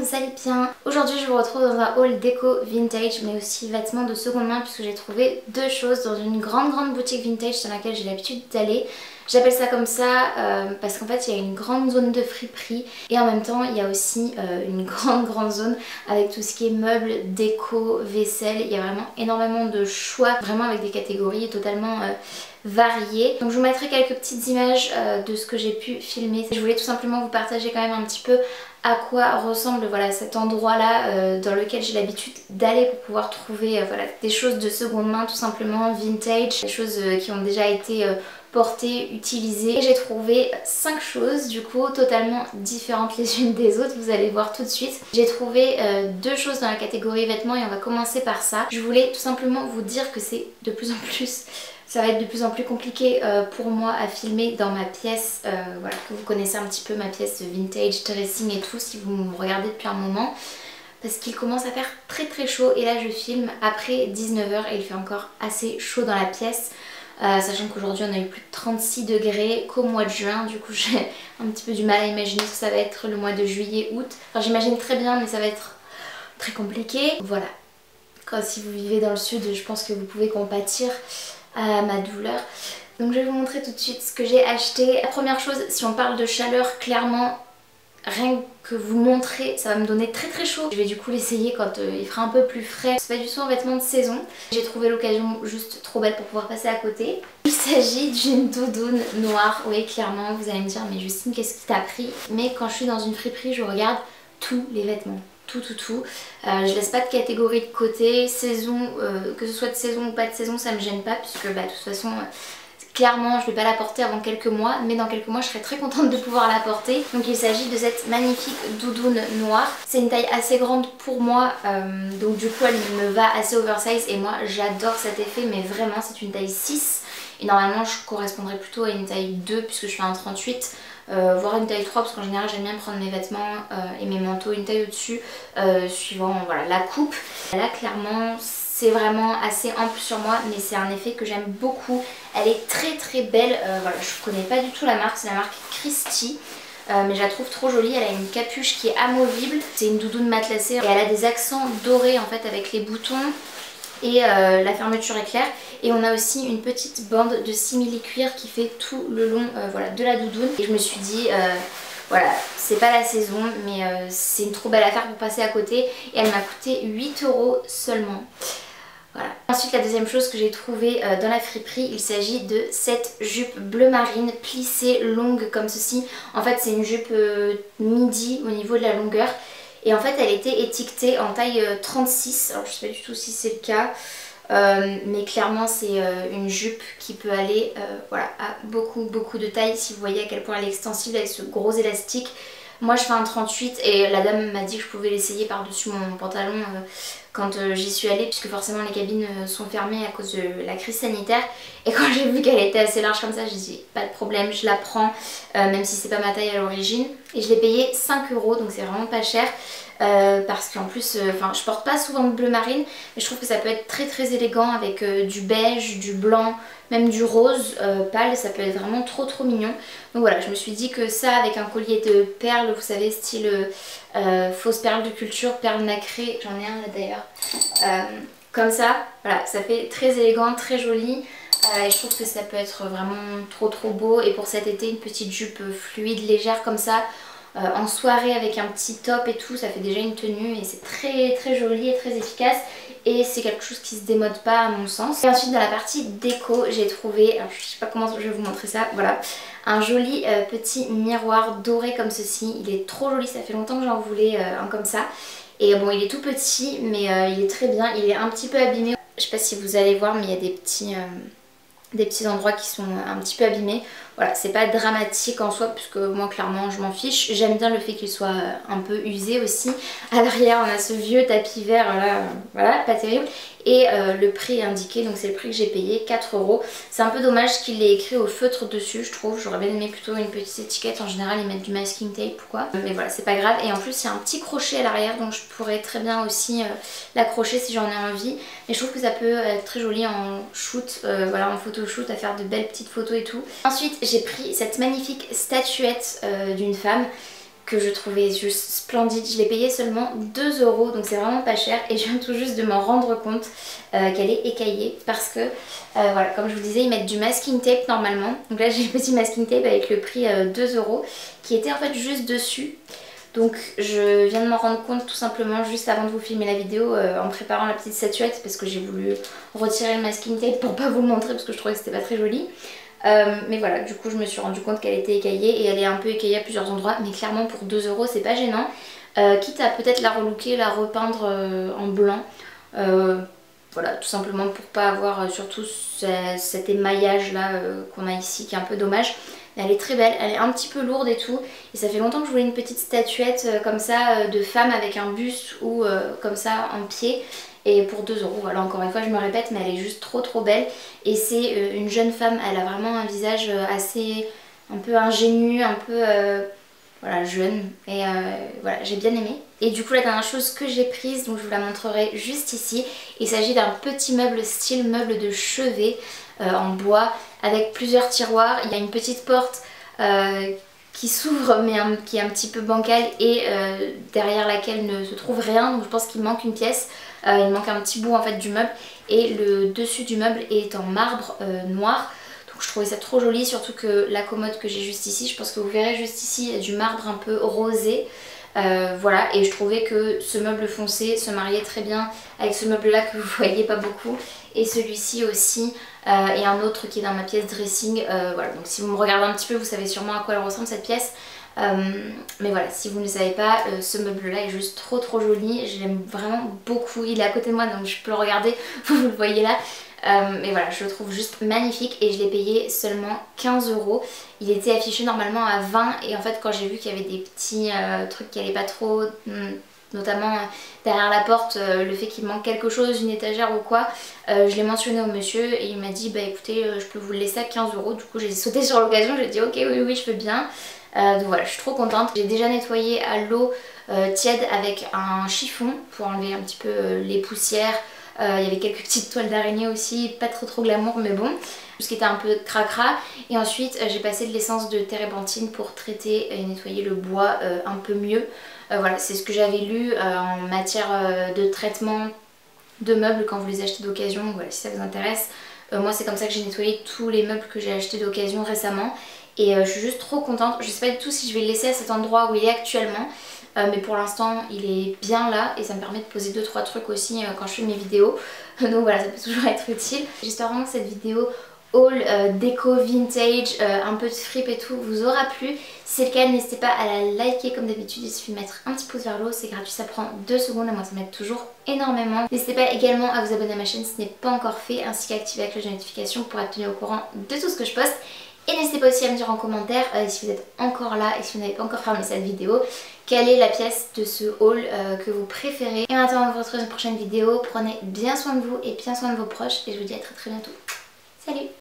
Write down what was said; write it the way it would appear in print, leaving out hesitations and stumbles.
vous allez bien? Aujourd'hui je vous retrouve dans un haul déco vintage mais aussi vêtements de seconde main puisque j'ai trouvé deux choses dans une grande boutique vintage dans laquelle j'ai l'habitude d'aller. J'appelle ça comme ça parce qu'en fait il y a une grande zone de friperie et en même temps il y a aussi une grande zone avec tout ce qui est meubles, déco, vaisselle. Il y a vraiment énormément de choix, vraiment avec des catégories totalement variées. Donc je vous mettrai quelques petites images de ce que j'ai pu filmer. Je voulais tout simplement vous partager quand même un petit peu à quoi ressemble voilà, cet endroit là dans lequel j'ai l'habitude d'aller pour pouvoir trouver voilà, des choses de seconde main tout simplement, vintage, des choses qui ont déjà été portées, utilisées. J'ai trouvé 5 choses du coup totalement différentes les unes des autres, vous allez voir tout de suite. J'ai trouvé 2 choses dans la catégorie vêtements et on va commencer par ça. Je voulais tout simplement vous dire que c'est de plus en plus... Ça va être de plus en plus compliqué pour moi à filmer dans ma pièce, voilà, que vous connaissez un petit peu ma pièce vintage, dressing et tout si vous me regardez depuis un moment. Parce qu'il commence à faire très chaud et là je filme après 19 h et il fait encore assez chaud dans la pièce. Sachant qu'aujourd'hui on a eu plus de 36 degrés qu'au mois de juin, du coup j'ai un petit peu du mal à imaginer ce que ça va être le mois de juillet, août. Enfin j'imagine très bien mais ça va être très compliqué. Voilà, quand si vous vivez dans le sud je pense que vous pouvez compatir à ma douleur. Donc je vais vous montrer tout de suite ce que j'ai acheté. La première chose, si on parle de chaleur, clairement rien que vous montrer ça va me donner très chaud. Je vais du coup l'essayer quand il fera un peu plus frais. C'est pas du tout un vêtement de saison. J'ai trouvé l'occasion juste trop belle pour pouvoir passer à côté. Il s'agit d'une doudoune noire. Oui clairement vous allez me dire mais Justine qu'est-ce qui t'a pris? Mais quand je suis dans une friperie je regarde tous les vêtements. Tout. Je laisse pas de catégorie de côté, saison, que ce soit de saison ou pas de saison, ça me gêne pas puisque bah, de toute façon, clairement je vais pas la porter avant quelques mois, mais dans quelques mois je serai très contente de pouvoir la porter. Donc il s'agit de cette magnifique doudoune noire. C'est une taille assez grande pour moi, donc du coup elle me va assez oversize et moi j'adore cet effet, mais vraiment c'est une taille 6 et normalement je correspondrais plutôt à une taille 2 puisque je fais un 38. Voire une taille 3 parce qu'en général j'aime bien prendre mes vêtements et mes manteaux une taille au-dessus suivant voilà, la coupe. Là clairement c'est vraiment assez ample sur moi mais c'est un effet que j'aime beaucoup. Elle est très belle, voilà, je connais pas du tout la marque, c'est la marque Christie. Mais je la trouve trop jolie, elle a une capuche qui est amovible, c'est une doudoune matelassée et elle a des accents dorés en fait avec les boutons et la fermeture éclair. Et on a aussi une petite bande de simili cuir qui fait tout le long voilà, de la doudoune. Et je me suis dit, voilà, c'est pas la saison mais c'est une trop belle affaire pour passer à côté. Et elle m'a coûté 8 € seulement. Voilà. Ensuite la deuxième chose que j'ai trouvée dans la friperie, il s'agit de cette jupe bleu marine plissée longue comme ceci. En fait c'est une jupe midi au niveau de la longueur. Et en fait elle était étiquetée en taille 36, alors je sais pas du tout si c'est le cas. Mais clairement c'est une jupe qui peut aller voilà, à beaucoup de taille. Si vous voyez à quel point elle est extensible avec ce gros élastique. Moi je fais un 38 et la dame m'a dit que je pouvais l'essayer par dessus mon pantalon quand j'y suis allée, puisque forcément les cabines sont fermées à cause de la crise sanitaire. Et quand j'ai vu qu'elle était assez large comme ça, j'ai dit pas de problème, je la prends même si c'est pas ma taille à l'origine. Et je l'ai payé 5 € donc c'est vraiment pas cher. Parce qu'en plus, je porte pas souvent de bleu marine mais je trouve que ça peut être très élégant avec du beige, du blanc, même du rose pâle, ça peut être vraiment trop mignon. Donc voilà, je me suis dit que ça avec un collier de perles, vous savez style fausse perle de culture, perles nacrées, j'en ai un là d'ailleurs, comme ça, voilà, ça fait très élégant, très joli. Et je trouve que ça peut être vraiment trop beau. Et pour cet été, une petite jupe fluide, légère comme ça, en soirée avec un petit top et tout, ça fait déjà une tenue et c'est très joli et très efficace. Et c'est quelque chose qui se démode pas à mon sens. Et ensuite dans la partie déco, j'ai trouvé, alors, je sais pas comment je vais vous montrer ça, voilà, un joli petit miroir doré comme ceci. Il est trop joli, ça fait longtemps que j'en voulais un comme ça. Et bon il est tout petit mais il est très bien, il est un petit peu abîmé. Je sais pas si vous allez voir mais il y a des petits endroits qui sont un petit peu abîmés. Voilà, c'est pas dramatique en soi puisque moi clairement je m'en fiche. J'aime bien le fait qu'il soit un peu usé aussi. À l'arrière on a ce vieux tapis vert là, voilà, pas terrible. Et le prix est indiqué, donc c'est le prix que j'ai payé, 4 €. C'est un peu dommage qu'il ait écrit au feutre dessus, je trouve. J'aurais bien aimé plutôt une petite étiquette. En général ils mettent du masking tape ou quoi. Mais voilà, c'est pas grave. Et en plus il y a un petit crochet à l'arrière, donc je pourrais très bien aussi l'accrocher si j'en ai envie. Mais je trouve que ça peut être très joli en shoot, voilà, en photo shoot, à faire de belles petites photos et tout. Ensuite j'ai pris cette magnifique statuette d'une femme. que je trouvais juste splendide. Je l'ai payé seulement 2 euros, donc c'est vraiment pas cher et je viens tout juste de m'en rendre compte qu'elle est écaillée parce que voilà, comme je vous disais, ils mettent du masking tape normalement. Donc là j'ai le petit masking tape avec le prix 2 euros qui était en fait juste dessus. Donc je viens de m'en rendre compte tout simplement juste avant de vous filmer la vidéo en préparant la petite statuette parce que j'ai voulu retirer le masking tape pour pas vous le montrer parce que je trouvais que c'était pas très joli. Mais voilà, du coup je me suis rendu compte qu'elle était écaillée et elle est un peu écaillée à plusieurs endroits, mais clairement pour 2 euros c'est pas gênant. Quitte à peut-être la relooker, la repeindre en blanc. Voilà, tout simplement pour pas avoir surtout cet émaillage là qu'on a ici qui est un peu dommage. Elle est très belle, elle est un petit peu lourde et tout. Et ça fait longtemps que je voulais une petite statuette comme ça de femme avec un buste ou comme ça en pied. Et pour 2 euros, voilà, encore une fois je me répète, mais elle est juste trop belle. Et c'est une jeune femme, elle a vraiment un visage assez un peu ingénu, un peu voilà, jeune. Et voilà, j'ai bien aimé. Et du coup la dernière chose que j'ai prise, donc je vous la montrerai juste ici. Il s'agit d'un petit meuble style meuble de chevet en bois avec plusieurs tiroirs. Il y a une petite porte qui s'ouvre mais qui est un petit peu bancale et derrière laquelle ne se trouve rien. Donc je pense qu'il manque une pièce. Il manque un petit bout en fait du meuble et le dessus du meuble est en marbre noir. Donc je trouvais ça trop joli, surtout que la commode que j'ai juste ici, je pense que vous verrez juste ici, il y a du marbre un peu rosé. Voilà, et je trouvais que ce meuble foncé se mariait très bien avec ce meuble là que vous voyez pas beaucoup et celui-ci aussi et un autre qui est dans ma pièce dressing. Voilà, donc si vous me regardez un petit peu vous savez sûrement à quoi elle ressemble cette pièce. Mais voilà, si vous ne le savez pas, ce meuble là est juste trop joli, je l'aime vraiment beaucoup, il est à côté de moi donc je peux le regarder, vous le voyez là. Mais voilà, je le trouve juste magnifique et je l'ai payé seulement 15 euros. Il était affiché normalement à 20 et en fait quand j'ai vu qu'il y avait des petits trucs qui allaient pas trop, notamment derrière la porte, le fait qu'il manque quelque chose, une étagère ou quoi, je l'ai mentionné au monsieur et il m'a dit bah écoutez je peux vous le laisser à 15 euros. Du coup j'ai sauté sur l'occasion, j'ai dit ok oui je veux bien. Donc voilà, je suis trop contente. J'ai déjà nettoyé à l'eau tiède avec un chiffon pour enlever un petit peu les poussières. Il y avait quelques petites toiles d'araignée aussi, pas trop glamour mais bon, tout ce qui était un peu cracra. Et ensuite j'ai passé de l'essence de térébenthine pour traiter et nettoyer le bois un peu mieux. Voilà, c'est ce que j'avais lu en matière de traitement de meubles quand vous les achetez d'occasion. Voilà, si ça vous intéresse. Moi c'est comme ça que j'ai nettoyé tous les meubles que j'ai achetés d'occasion récemment. Et je suis juste trop contente. Je sais pas du tout si je vais le laisser à cet endroit où il est actuellement. Mais pour l'instant il est bien là et ça me permet de poser 2-3 trucs aussi quand je fais mes vidéos. Donc voilà, ça peut toujours être utile. J'espère vraiment que cette vidéo haul déco vintage, un peu de fripe et tout vous aura plu. Si c'est le cas, n'hésitez pas à la liker comme d'habitude. Il suffit de mettre un petit pouce vers le haut, c'est gratuit, ça prend 2 secondes et moi ça m'aide toujours énormément. N'hésitez pas également à vous abonner à ma chaîne si ce n'est pas encore fait, ainsi qu'à activer la cloche de notification pour être tenu au courant de tout ce que je poste. Et n'hésitez pas aussi à me dire en commentaire si vous êtes encore là et si vous n'avez pas encore fermé cette vidéo, quelle est la pièce de ce haul que vous préférez. Et en attendant de vous retrouver dans une prochaine vidéo, prenez bien soin de vous et bien soin de vos proches et je vous dis à très bientôt. Salut!